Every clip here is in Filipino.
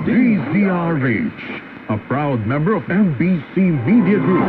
DZRH, a proud member of MBC Media Group.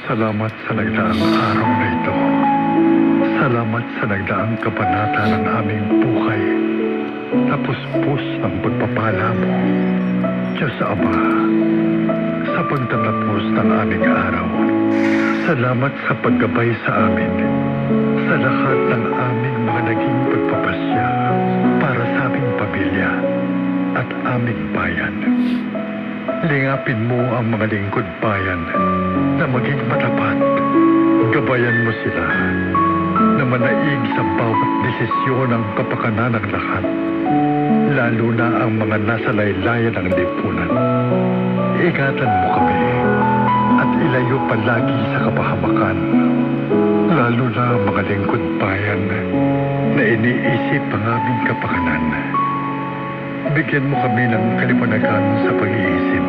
Salamat sa nagdaang araw na ito. Salamat sa nagdaang kabanata ng aming buhay. Tapuspos ng pagpapala mo, Diyos Ama, sa pagtatapos ng aming araw. Salamat sa paggabay sa amin, sa lahat ng aming mga naging pagpapasya para sa aming pamilya at aming bayan. Lingapin mo ang mga lingkod bayan na maging matapat. Gabayan mo sila na manaig sa bawat desisyon ng kapakanan ng lahat, lalo na ang mga nasa laylayan ng lipunan. Ingatan mo kami at ilayo palagi sa kapahamakan, lalo na ang mga lingkod bayan na iniisip ang aming kapakanan. Bigyan mo kami ng kalipanagan sa pag-iisip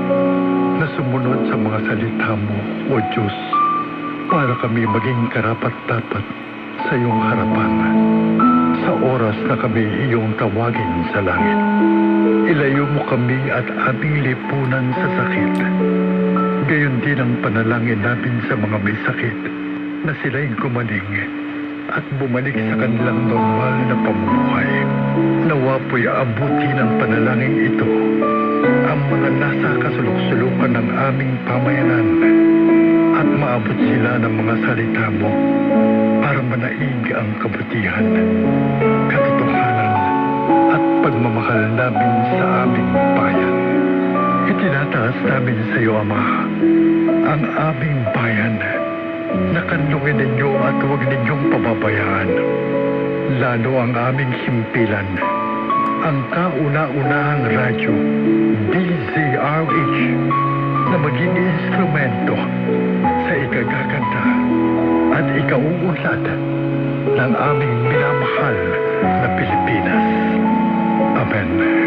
na sumunod sa mga salita mo, O Diyos, para kami maging karapat-dapat sa iyong harapan sa oras na kami iyong tawagin sa langit. Ilayo mo kami at aming lipunan sa sakit. Gayon din ang panalangin namin sa mga may sakit na sila'y gumaling at bumalik sa kanilang normal na pamumuhay. Nawa po'y abuti ng panalangin ito ang mga nasa kasulok-sulukan ng aming pamayanan at maabot sila ng mga salita mo para manaig ang kabutihan, katotohanan at pagmamahal namin sa aming bayan. Itinataas namin sa iyo, Ama, ang aming bayan na kanlungin ninyo at huwag ninyong pababayaan, lalo ang aming himpilan, ang kauna-unahang radyo, DZRH, na maging instrumento sa ikagaganda at ikauunlad ng aming minamahal na Pilipinas. Amen.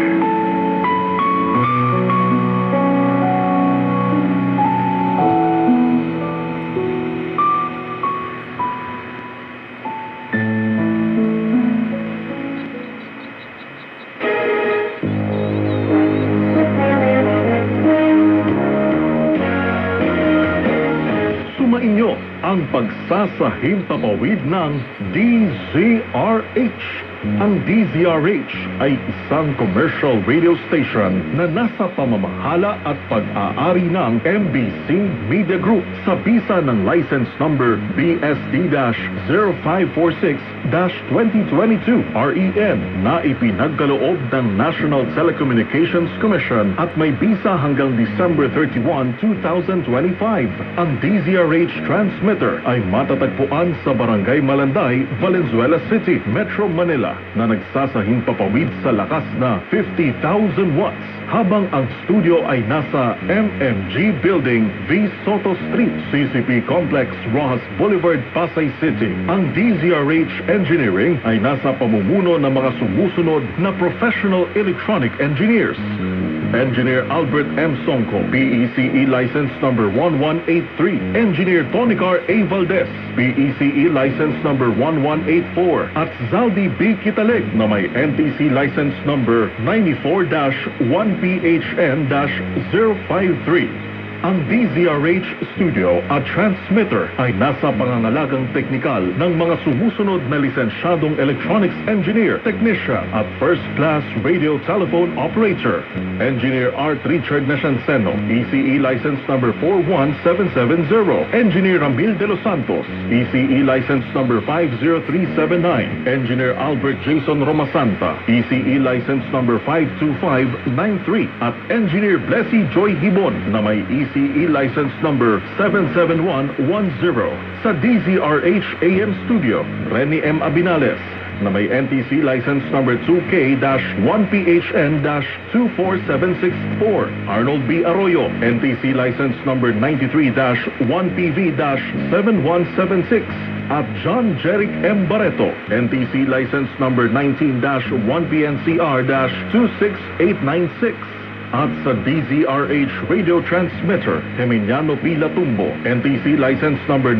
Inyo ang pagsasahimpapawid ng DZRH. Ang DZRH ay isang commercial radio station na nasa pamamahala at pag-aari ng MBC Media Group sa bisa ng license number BSD-0546-2022 REN na ipinagkaloob ng National Telecommunications Commission at may bisa hanggang December 31, 2025. Ang DZRH transmitter ay matatagpuan sa Barangay Malanday, Valenzuela City, Metro Manila, na nagsasahimpapawid sa lakas na 50,000 watts, habang ang studio ay nasa MMG Building, V. Soto Street, CCP Complex, Rojas Boulevard, Pasay City. Ang DZRH Engineering ay nasa pamumuno ng mga sumusunod na professional electronic engineers: Engineer Albert M. Songco, PECE license number 1183. Engineer Tonicar A. Valdez, PECE license number 1184. At Zaldi B. Kitaleg na may NTC license number 94-1PHN-053. Ang DZRH Studio at Transmitter ay nasa pangangalagang teknikal ng mga sumusunod na lisensyadong electronics engineer, technician at first-class radio telephone operator: Engineer Art Richard Nashanseno, ECE license number 41770. Engineer Ramil De Los Santos, ECE license number 50379. Engineer Albert Jason Romasanta, ECE license number 52593. At Engineer Blessy Joy Hibon na may ECE license number 77110. Sa DZRH AM Studio, Rene M. Abinales, na may NTC license number 2K-1PHN-24764. Arnold B. Arroyo, NTC license number 93-1PV-7176. At John Jeric M. Barreto, NTC license number 19-1PNCR-26896. At sa DZRH radio transmitter, Geminiano P. Latumbo, NTC license number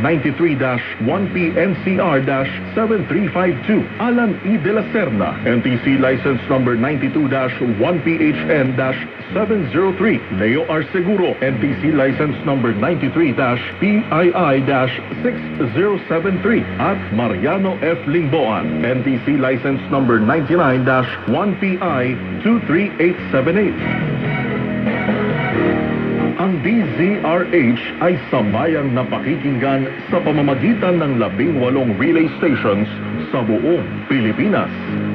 93-1PNCR-7352. Alan E. De La Serna, NTC license number 92-1PHN-703. Leo R. Seguro, NTC license number 93-PII-6073. At Mariano F. Lingboan, NTC license number 99-1PI-23878. Ang DZRH ay sabayang napakikinggan sa pamamagitan ng 18 relay stations sa buong Pilipinas.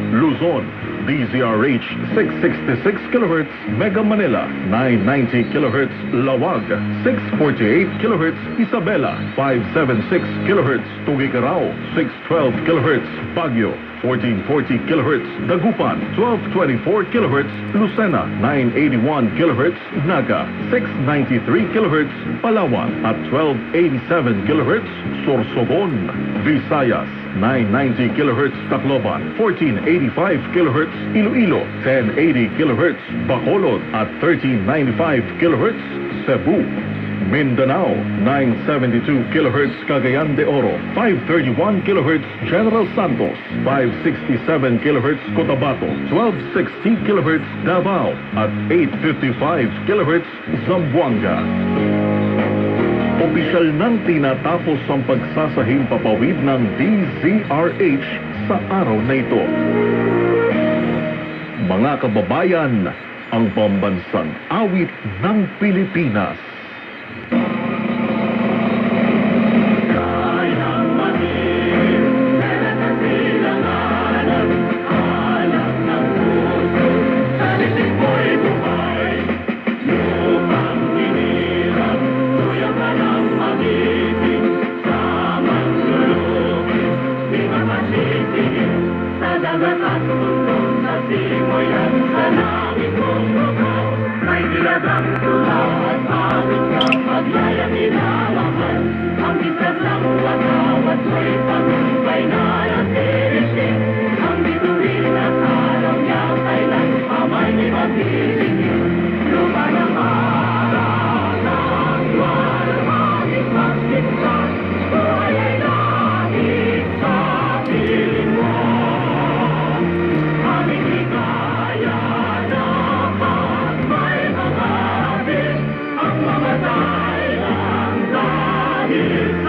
Luzon, DZRH 666 kHz, Mega Manila 990 kHz, Lawag 648 kHz, Isabela 576 kHz, Tuguegarao 612 kHz, Baguio 1440 kHz, Dagupan 1224 kHz, Lucena 981 kHz, Naga 693 kHz, Palawan at 1287 kHz, Sorsogon, Visayas 990 kHz, Tacloban 1485 kHz, Iloilo 1080 kHz, Bacolod at 1395 kHz, Cebu, Mindanao 972 kHz, Cagayan de Oro 531 kHz, General Santos 567 kHz, Cotabato 1260 kHz, Davao at 855 kHz, Zamboanga. Opisyal nang tinatapos ang pagsasahim papawid ng DZRH sa araw na ito. Mga kababayan, ang pambansang awit ng Pilipinas.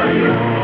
Sa'yo.